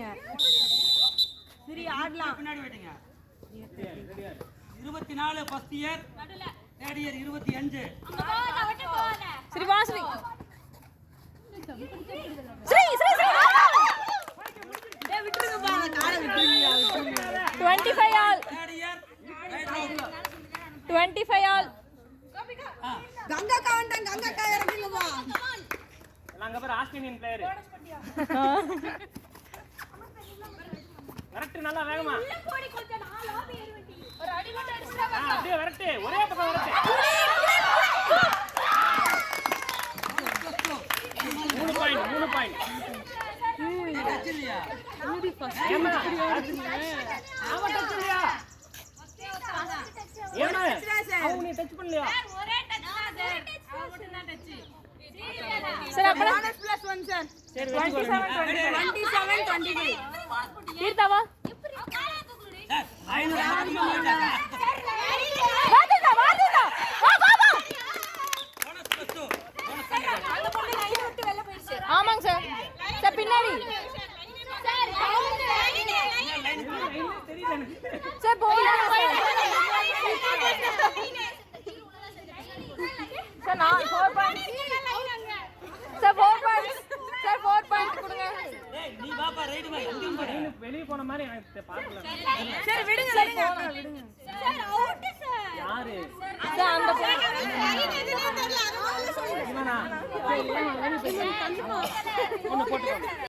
நீங்க சரி ஆடலாம். பின்னாடி போயிட்டீங்க. 24 ஃபர்ஸ்ட் இயர், தேர்ட் இயர் 25. சரி வா ஸ்ரீ. ஸ்ரீ ஸ்ரீ ஸ்ரீ. டேய் விட்டுருங்கப்பா, அந்த காலை விட்டுருங்க. 25 all. Third year right round. 25 all. Ganga காவண்டன் கங்கா கா இறங்குங்கப்பா. அங்க பாரு ஆஸ்திரேலியன் பிளேயர். கரெக்ட், நல்லா வேகமா ஒரு அடி மட்டும் அடிச்சா அப்படியே வரட்டு, ஒரே பக்கம் வரட்டு. 3 பாயிண்ட். டச் இல்லையா? ஏமா அவன் டச் இல்லையா? ஏமா அவன் நீ டச் பண்ணலையா? ஒரே டச் தான் சார். அவன் மட்டும் தான் டச். சார் அப்பனா +1 சார். சரி 27 25. தீர்த்தாவா? சார் 500 அதிகமா போயிட்டாங்க. வாடா வாடா. வா வா வா. போனஸ் +2. போனஸ் பண்ணு. அந்த பொண்ணு லைன் விட்டு வெளிய போயிடுச்சு. ஆமாங்க சார். சார் பின்னாடி. சார் தெரியல எனக்கு. சார் போடா சார். சார் நான் 4 point. Sir 4 point. Sir 4 point கொடுங்க. டேய் நீ பாப்பா ரைட் வா, எங்கேயும் போற? வெளிய போன மாதிரி எனக்கு பார்க்கல. சரி விடுங்க விடுங்க. Sir out sir. யாரு? சார் அந்த இவனா? சரி, இவனா வெளிய போய். ஒன்னு போட்டு